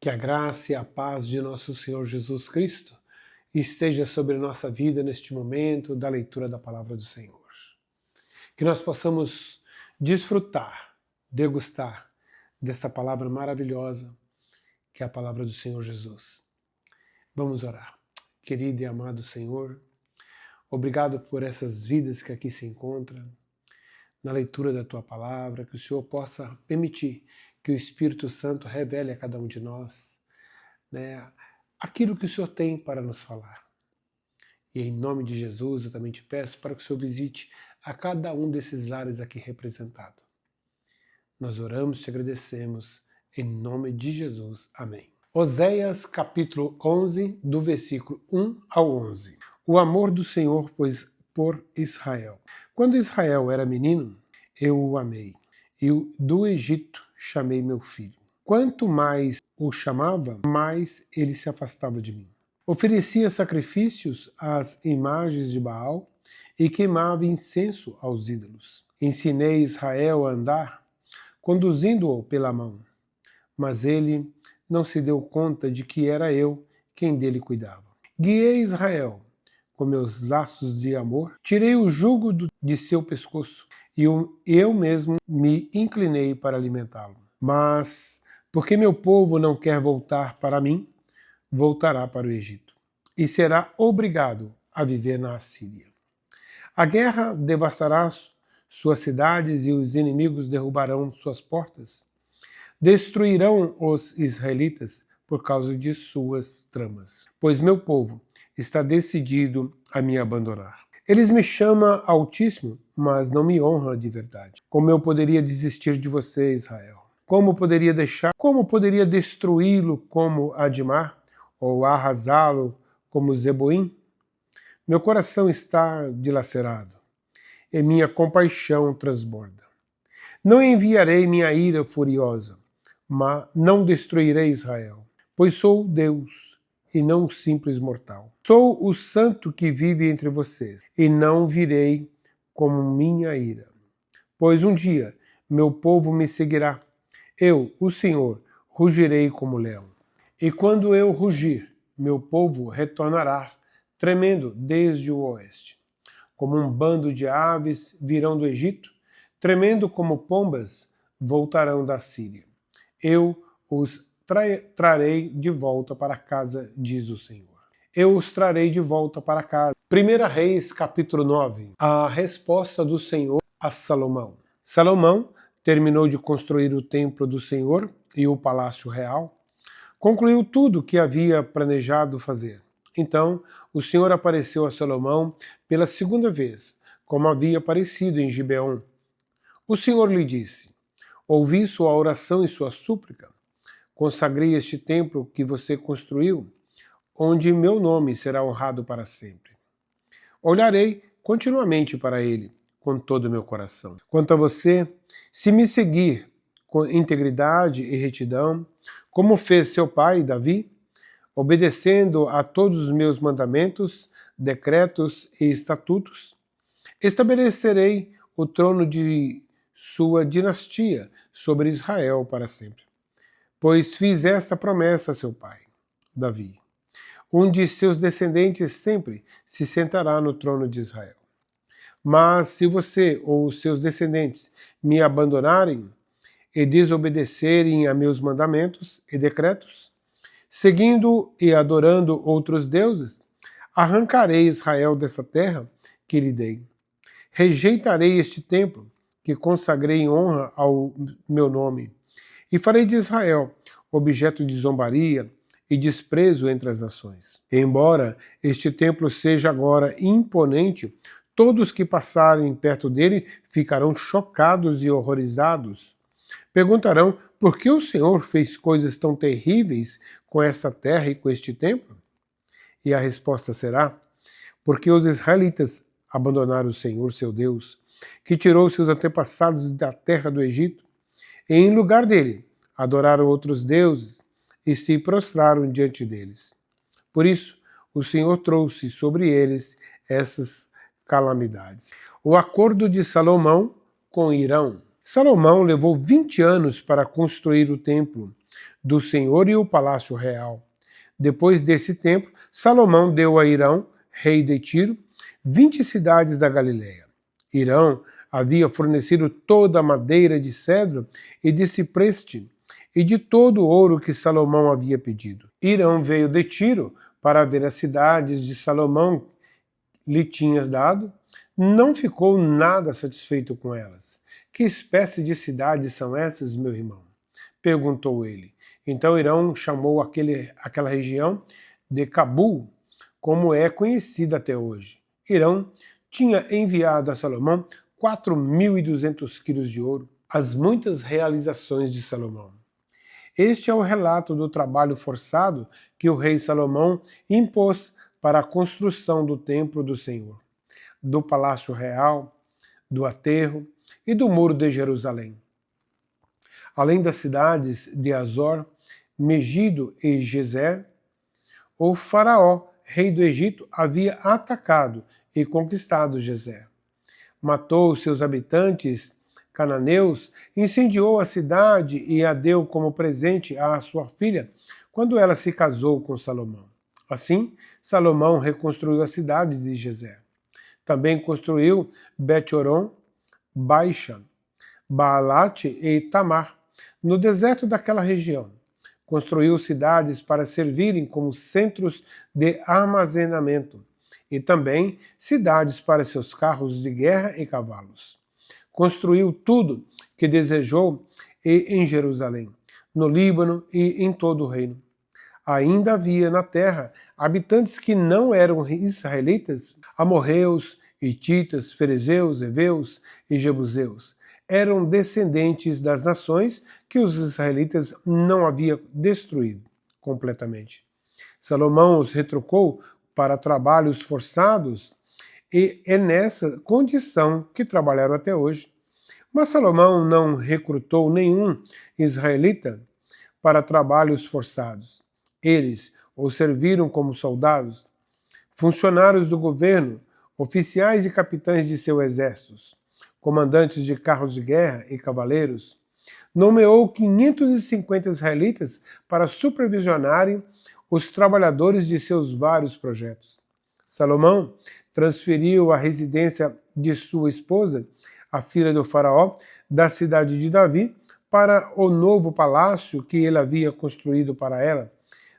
Que a graça e a paz de nosso Senhor Jesus Cristo esteja sobre nossa vida neste momento da leitura da Palavra do Senhor. Que nós possamos desfrutar, degustar dessa palavra maravilhosa que é a Palavra do Senhor Jesus. Vamos orar. Querido e amado Senhor, obrigado por essas vidas que aqui se encontram, na leitura da Tua Palavra, que o Senhor possa permitir que o Espírito Santo revele a cada um de nós, aquilo que o Senhor tem para nos falar. E em nome de Jesus eu também te peço para que o Senhor visite a cada um desses lares aqui representados. Nós oramos e te agradecemos em nome de Jesus. Amém. Oséias capítulo 11, do versículo 1 ao 11. O amor do Senhor por Israel. Quando Israel era menino, eu o amei, e do Egito chamei meu filho. Quanto mais o chamava, mais ele se afastava de mim. Oferecia sacrifícios às imagens de Baal e queimava incenso aos ídolos. Ensinei Israel a andar, conduzindo-o pela mão, mas ele não se deu conta de que era eu quem dele cuidava. Guiei Israel com meus laços de amor, tirei o jugo de seu pescoço e eu mesmo me inclinei para alimentá-lo. Mas, porque meu povo não quer voltar para mim, voltará para o Egito e será obrigado a viver na Assíria. A guerra devastará suas cidades e os inimigos derrubarão suas portas. Destruirão os israelitas por causa de suas tramas, pois meu povo está decidido a me abandonar. Eles me chamam Altíssimo, mas não me honram de verdade. Como eu poderia desistir de você, Israel? Como poderia destruí-lo como Admar, ou arrasá-lo como Zeboim? Meu coração está dilacerado, e minha compaixão transborda. Não enviarei minha ira furiosa, mas não destruirei Israel, pois sou Deus e não um simples mortal. Sou o santo que vive entre vocês, e não virei como minha ira. Pois um dia meu povo me seguirá. Eu, o Senhor, rugirei como leão. E quando eu rugir, meu povo retornará, tremendo desde o oeste. Como um bando de aves virão do Egito, tremendo como pombas voltarão da Síria. Eu os trarei de volta para casa, diz o Senhor. Eu os trarei de volta para casa. 1 Reis, capítulo 9. A resposta do Senhor a Salomão. Salomão terminou de construir o templo do Senhor e o palácio real. Concluiu tudo o que havia planejado fazer. Então, o Senhor apareceu a Salomão pela segunda vez, como havia aparecido em Gibeon. O Senhor lhe disse: ouvi sua oração e sua súplica. Consagrei este templo que você construiu, onde meu nome será honrado para sempre. Olharei continuamente para ele, com todo o meu coração. Quanto a você, se me seguir com integridade e retidão, como fez seu pai, Davi, obedecendo a todos os meus mandamentos, decretos e estatutos, estabelecerei o trono de sua dinastia sobre Israel para sempre. Pois fiz esta promessa a seu pai, Davi. Um de seus descendentes sempre se sentará no trono de Israel. Mas se você ou os seus descendentes me abandonarem e desobedecerem a meus mandamentos e decretos, seguindo e adorando outros deuses, arrancarei Israel dessa terra que lhe dei. Rejeitarei este templo que consagrei em honra ao meu nome, e farei de Israel objeto de zombaria e desprezo entre as nações. Embora este templo seja agora imponente, todos que passarem perto dele ficarão chocados e horrorizados. Perguntarão por que o Senhor fez coisas tão terríveis com essa terra e com este templo? E a resposta será: porque os israelitas abandonaram o Senhor, seu Deus, que tirou seus antepassados da terra do Egito, e em lugar dele adoraram outros deuses e se prostraram diante deles. Por isso, o Senhor trouxe sobre eles essas calamidades. O acordo de Salomão com Irão. Salomão levou 20 anos para construir o templo, do Senhor e o palácio real. Depois desse tempo, Salomão deu a Hirão, rei de Tiro, 20 cidades da Galileia. Hirão havia fornecido toda a madeira de cedro e de cipreste, e de todo o ouro que Salomão havia pedido. Hirão veio de Tiro para ver as cidades de Salomão lhe tinha dado. Não ficou nada satisfeito com elas. Que espécie de cidades são essas, meu irmão? Perguntou ele. Então Hirão chamou aquela região de Cabul, como é conhecida até hoje. Hirão tinha enviado a Salomão 4.200 quilos de ouro, as muitas realizações de Salomão. Este é o relato do trabalho forçado que o rei Salomão impôs para a construção do templo do Senhor, do palácio real, do aterro e do muro de Jerusalém. Além das cidades de Azor, Megido e Gezer, o faraó, rei do Egito, havia atacado e conquistado Gezer. Matou seus habitantes cananeus, incendiou a cidade e a deu como presente à sua filha quando ela se casou com Salomão. Assim, Salomão reconstruiu a cidade de Gezer. Também construiu Bet-Horon, Baixa, Baalat e Tamar, no deserto daquela região. Construiu cidades para servirem como centros de armazenamento e também cidades para seus carros de guerra e cavalos. Construiu tudo que desejou em Jerusalém, no Líbano e em todo o reino. Ainda havia na terra habitantes que não eram israelitas, amorreus, hititas, ferezeus, heveus e jebuseus. Eram descendentes das nações que os israelitas não haviam destruído completamente. Salomão os retrucou para trabalhos forçados e é nessa condição que trabalharam até hoje. Mas Salomão não recrutou nenhum israelita para trabalhos forçados. Eles os serviram como soldados, funcionários do governo, oficiais e capitães de seus exércitos, comandantes de carros de guerra e cavaleiros. Nomeou 550 israelitas para supervisionarem os trabalhadores de seus vários projetos. Salomão transferiu a residência de sua esposa, a filha do faraó, da cidade de Davi, para o novo palácio que ele havia construído para ela.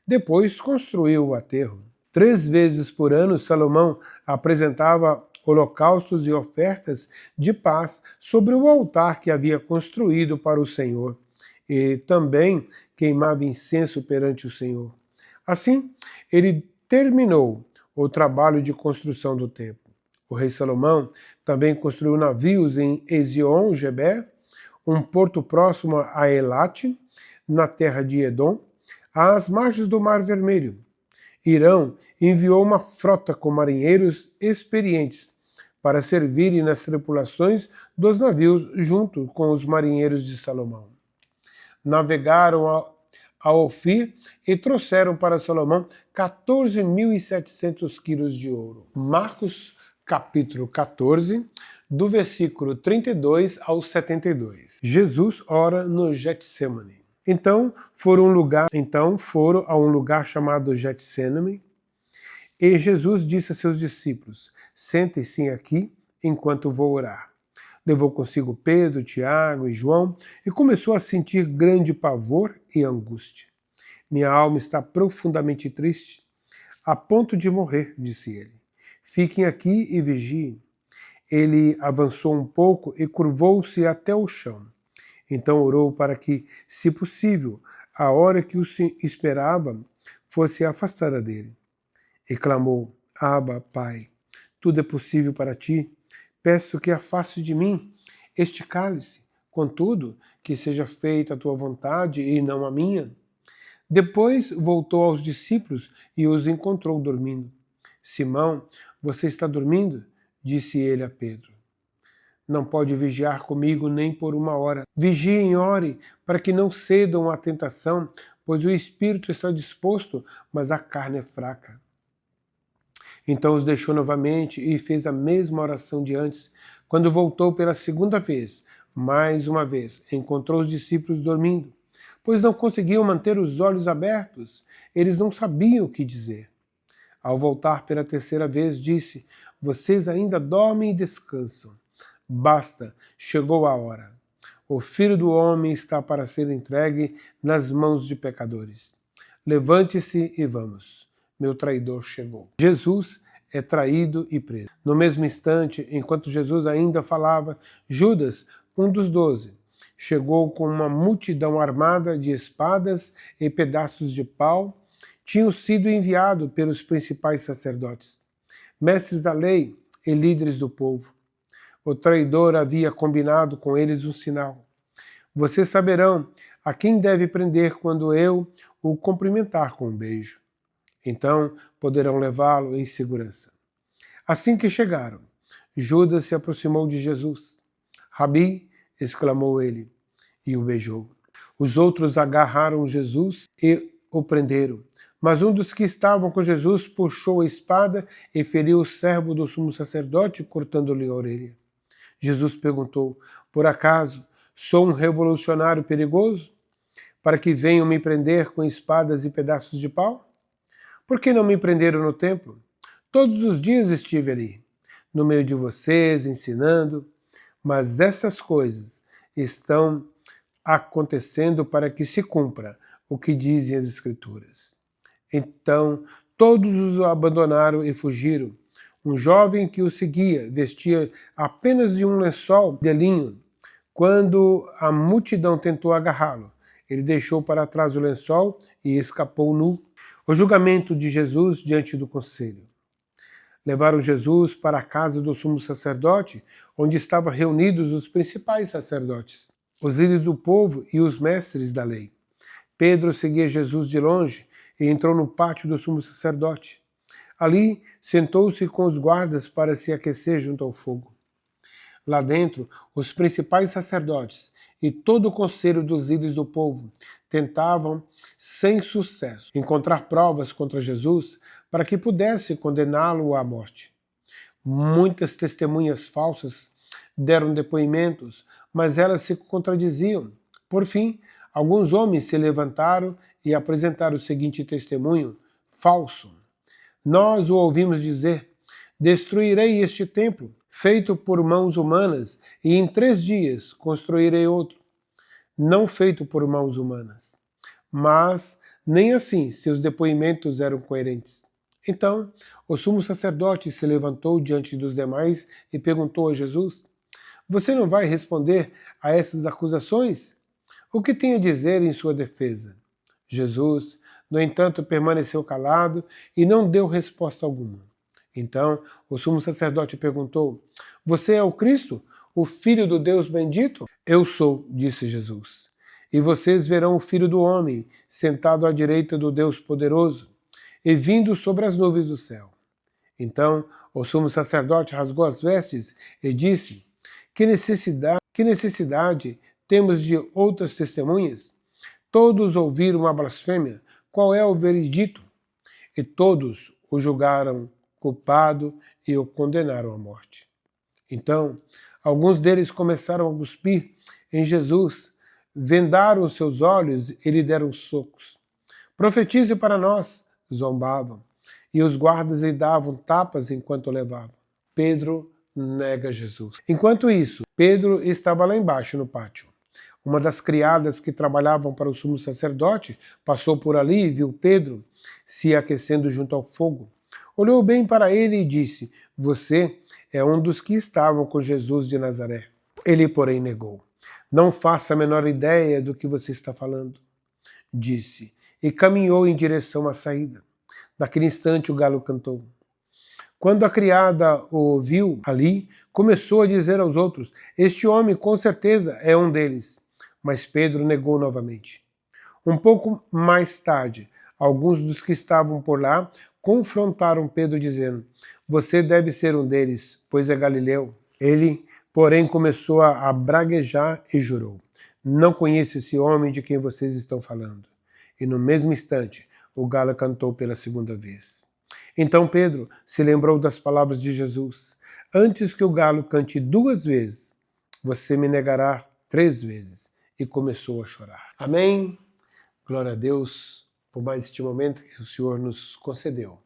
Depois construiu o aterro. 3 vezes por ano, Salomão apresentava holocaustos e ofertas de paz sobre o altar que havia construído para o Senhor, e também queimava incenso perante o Senhor. Assim, ele terminou o trabalho de construção do templo. O rei Salomão também construiu navios em Ezion-Geber, um porto próximo a Elat, na terra de Edom, às margens do Mar Vermelho. Hirão enviou uma frota com marinheiros experientes para servirem nas tripulações dos navios junto com os marinheiros de Salomão. Navegaram a Ofir e trouxeram para Salomão 14.700 quilos de ouro. Marcos capítulo 14, do versículo 32 ao 72. Jesus ora no Getsêmani. Então foram a um lugar chamado Getsêmani, e Jesus disse a seus discípulos: sentem-se aqui enquanto vou orar. Levou consigo Pedro, Tiago e João e começou a sentir grande pavor e angústia. Minha alma está profundamente triste, a ponto de morrer, disse ele. Fiquem aqui e vigiem. Ele avançou um pouco e curvou-se até o chão. Então orou para que, se possível, a hora que o esperava fosse afastada dele. E clamou: Abba, Pai, tudo é possível para ti. Peço que afaste de mim este cálice, contudo, que seja feita a tua vontade e não a minha. Depois voltou aos discípulos e os encontrou dormindo. Simão, você está dormindo? Disse ele a Pedro. Não pode vigiar comigo nem por 1 hora. Vigiem e ore, para que não cedam à tentação, pois o espírito está disposto, mas a carne é fraca. Então os deixou novamente e fez a mesma oração de antes. Quando voltou pela 2ª vez, mais uma vez, encontrou os discípulos dormindo pois não conseguiam manter os olhos abertos. Eles não sabiam o que dizer. Ao voltar pela terceira vez, disse: vocês ainda dormem e descansam. Basta, chegou a hora. O Filho do Homem está para ser entregue nas mãos de pecadores. Levante-se e vamos. Meu traidor chegou. Jesus é traído e preso. No mesmo instante, enquanto Jesus ainda falava, Judas, um dos 12, chegou com uma multidão armada de espadas e pedaços de pau. Tinham sido enviado pelos principais sacerdotes, mestres da lei e líderes do povo. O traidor havia combinado com eles um sinal. Vocês saberão a quem deve prender quando eu o cumprimentar com um beijo. Então poderão levá-lo em segurança. Assim que chegaram, Judas se aproximou de Jesus. Rabi, exclamou ele, e o beijou. Os outros agarraram Jesus e o prenderam. Mas um dos que estavam com Jesus puxou a espada e feriu o servo do sumo sacerdote, cortando-lhe a orelha. Jesus perguntou: por acaso sou um revolucionário perigoso, para que venham me prender com espadas e pedaços de pau? Por que não me prenderam no templo? Todos os dias estive ali, no meio de vocês, ensinando, mas essas coisas estão acontecendo para que se cumpra o que dizem as Escrituras. Então todos os abandonaram e fugiram. Um jovem que o seguia vestia apenas de um lençol de linho. Quando a multidão tentou agarrá-lo, ele deixou para trás o lençol e escapou nu. O julgamento de Jesus diante do conselho. Levaram Jesus para a casa do sumo sacerdote, onde estavam reunidos os principais sacerdotes, os líderes do povo e os mestres da lei. Pedro seguia Jesus de longe e entrou no pátio do sumo sacerdote. Ali, sentou-se com os guardas para se aquecer junto ao fogo. Lá dentro, os principais sacerdotes e todo o conselho dos líderes do povo tentavam, sem sucesso, encontrar provas contra Jesus para que pudesse condená-lo à morte. Muitas testemunhas falsas deram depoimentos, mas elas se contradiziam. Por fim, alguns homens se levantaram e apresentaram o seguinte testemunho falso. Nós o ouvimos dizer: destruirei este templo, feito por mãos humanas, e em 3 dias construirei outro, não feito por mãos humanas. Mas nem assim seus depoimentos eram coerentes. Então, o sumo sacerdote se levantou diante dos demais e perguntou a Jesus: você não vai responder a essas acusações? O que tem a dizer em sua defesa? Jesus, no entanto, permaneceu calado e não deu resposta alguma. Então, o sumo sacerdote perguntou: você é o Cristo, o Filho do Deus bendito? Eu sou, disse Jesus. E vocês verão o Filho do Homem sentado à direita do Deus poderoso e vindo sobre as nuvens do céu. Então, o sumo sacerdote rasgou as vestes e disse: que necessidade temos de outras testemunhas? Todos ouviram a blasfêmia. Qual é o veredito? E todos o julgaram culpado e o condenaram à morte. Então, alguns deles começaram a cuspir em Jesus, vendaram os seus olhos e lhe deram socos. Profetize para nós, zombavam, e os guardas lhe davam tapas enquanto o levavam. Pedro nega Jesus. Enquanto isso, Pedro estava lá embaixo no pátio. Uma das criadas que trabalhavam para o sumo sacerdote passou por ali e viu Pedro se aquecendo junto ao fogo. Olhou bem para ele e disse: você é um dos que estavam com Jesus de Nazaré. Ele, porém, negou. Não faço a menor ideia do que você está falando, disse, e caminhou em direção à saída. Naquele instante o galo cantou. Quando a criada o ouviu ali, começou a dizer aos outros: este homem com certeza é um deles. Mas Pedro negou novamente. Um pouco mais tarde, alguns dos que estavam por lá confrontaram Pedro dizendo: você deve ser um deles, pois é galileu. Ele, porém, começou a braguejar e jurou: não conheço esse homem de quem vocês estão falando. E no mesmo instante, o galo cantou pela segunda vez. Então Pedro se lembrou das palavras de Jesus: antes que o galo cante 2 vezes, você me negará 3 vezes. e começou a chorar. Amém? Glória a Deus por mais este momento que o Senhor nos concedeu.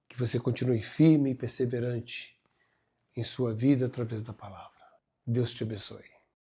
Que você continue firme e perseverante em sua vida através da palavra. Deus te abençoe.